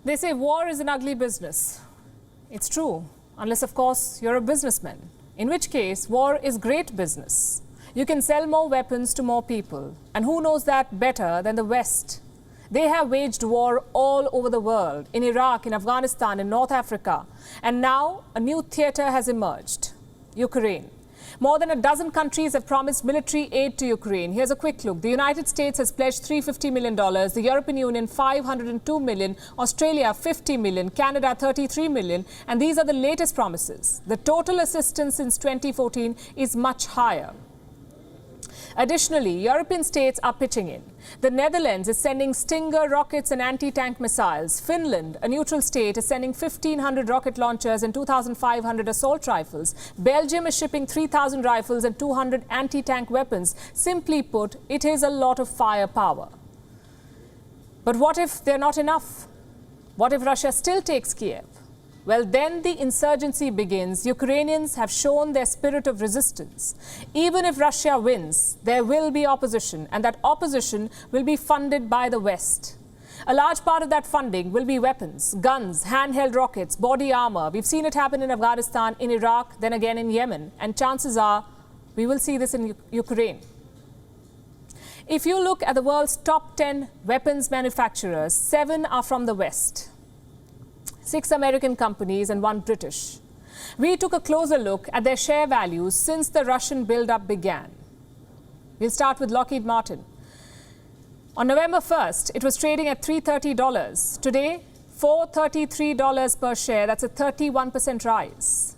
They say war is an ugly business. It's true, unless, of course, you're a businessman, in which case war is great business. You can sell more weapons to more people, and who knows that better than the West? They have waged war all over the world, in Iraq, in Afghanistan, in North Africa, and now a new theatre has emerged, Ukraine. More than a dozen countries have promised military aid to Ukraine. Here's a quick look. The United States has pledged $350 million, the European Union $502 million, Australia $50 million, Canada $33 million, and these are the latest promises. The total assistance since 2014 is much higher. Additionally, European states are pitching in. The Netherlands is sending Stinger rockets and anti-tank missiles. Finland, a neutral state, is sending 1,500 rocket launchers and 2,500 assault rifles. Belgium is shipping 3,000 rifles and 200 anti-tank weapons. Simply put, it is a lot of firepower. But what if they're not enough? What if Russia still takes Kiev? Well, then the insurgency begins. Ukrainians have shown their spirit of resistance. Even if Russia wins, there will be opposition, and that opposition will be funded by the West. A large part of that funding will be weapons, guns, handheld rockets, body armor. We've seen it happen in Afghanistan, in Iraq, then again in Yemen, and chances are we will see this in Ukraine. If you look at the world's top 10 weapons manufacturers, 7 are from the West. 6 American companies and 1 British. We took a closer look at their share values since the Russian build-up began. We'll start with Lockheed Martin. On November 1st, it was trading at $330. Today, $433 per share. That's a 31% rise.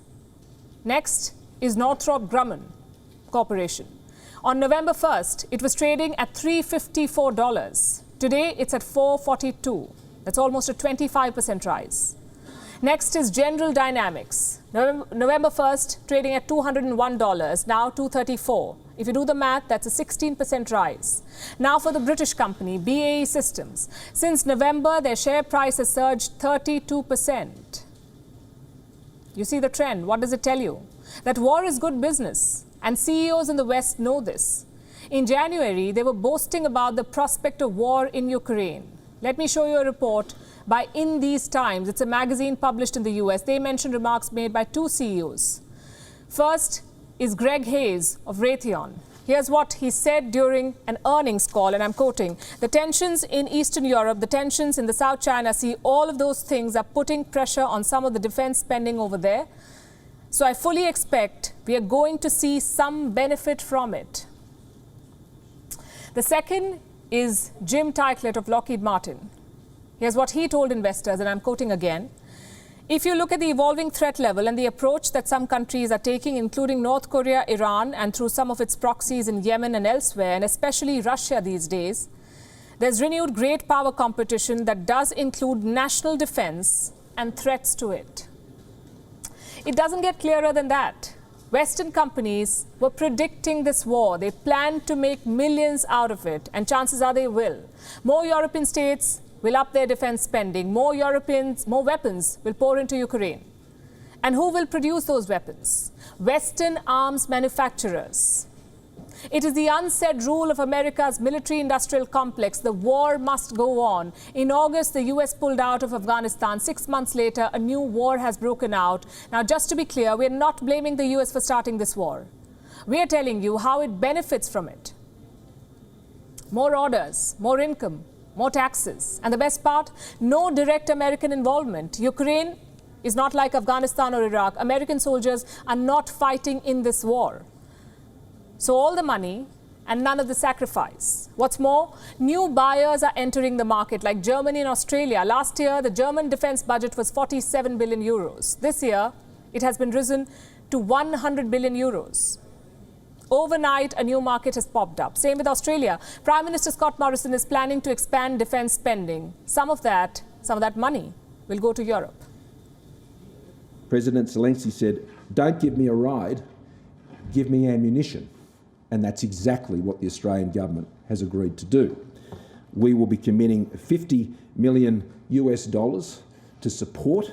Next is Northrop Grumman Corporation. On November 1st, it was trading at $354. Today, it's at $442. That's almost a 25% rise. Next is General Dynamics. November 1st, trading at $201, now $234. If you do the math, that's a 16% rise. Now for the British company, BAE Systems. Since November, their share price has surged 32%. You see the trend. What does it tell you? That war is good business, and CEOs in the West know this. In January, they were boasting about the prospect of war in Ukraine. Let me show you a report by In These Times. It's a magazine published in the US. They mention remarks made by 2 CEOs. First is Greg Hayes of Raytheon. Here's what he said during an earnings call, and I'm quoting, "The tensions in Eastern Europe, the tensions in the South China Sea, all of those things are putting pressure on some of the defense spending over there. So I fully expect we are going to see some benefit from it." The second is Jim Teichlet of Lockheed Martin. Here's what he told investors, and I'm quoting again. "If you look at the evolving threat level and the approach that some countries are taking, including North Korea, Iran, and through some of its proxies in Yemen and elsewhere, and especially Russia these days, there's renewed great power competition that does include national defense and threats to it." It doesn't get clearer than that. Western companies were predicting this war. They planned to make millions out of it, and chances are they will. More European states will up their defense spending. More weapons will pour into Ukraine. And who will produce those weapons? Western arms manufacturers. It is the unsaid rule of America's military-industrial complex. The war must go on. In August, the US pulled out of Afghanistan. 6 months later, a new war has broken out. Now, just to be clear, we're not blaming the US for starting this war. We are telling you how it benefits from it. More orders, more income, more taxes. And the best part, no direct American involvement. Ukraine is not like Afghanistan or Iraq. American soldiers are not fighting in this war. So all the money and none of the sacrifice. What's more, new buyers are entering the market, like Germany and Australia. Last year, the German defense budget was 47 billion euros. This year, it has been risen to 100 billion euros. Overnight, a new market has popped up. Same with Australia. Prime Minister Scott Morrison is planning to expand defense spending. Some of that money will go to Europe. President Zelensky said, "Don't give me a ride, give me ammunition." And that's exactly what the Australian government has agreed to do. We will be committing $50 million to support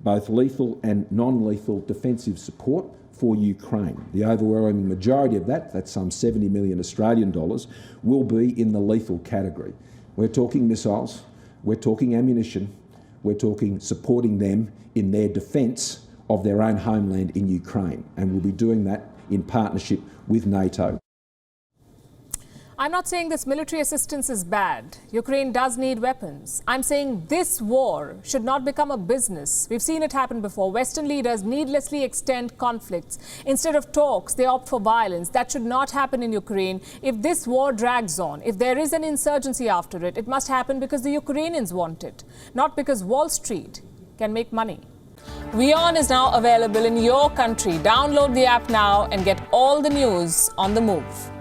both lethal and non-lethal defensive support for Ukraine. The overwhelming majority of that, that's some 70 million Australian dollars, will be in the lethal category. We're talking missiles, we're talking ammunition, We're talking supporting them in their defence of their own homeland in Ukraine, and we'll be doing that in partnership with NATO. I'm not saying this military assistance is bad. Ukraine does need weapons. I'm saying this war should not become a business. We've seen it happen before. Western leaders needlessly extend conflicts. Instead of talks, they opt for violence. That should not happen in Ukraine. If this war drags on, if there is an insurgency after it, it must happen because the Ukrainians want it, not because Wall Street can make money. WION is now available in your country. Download the app now and get all the news on the move.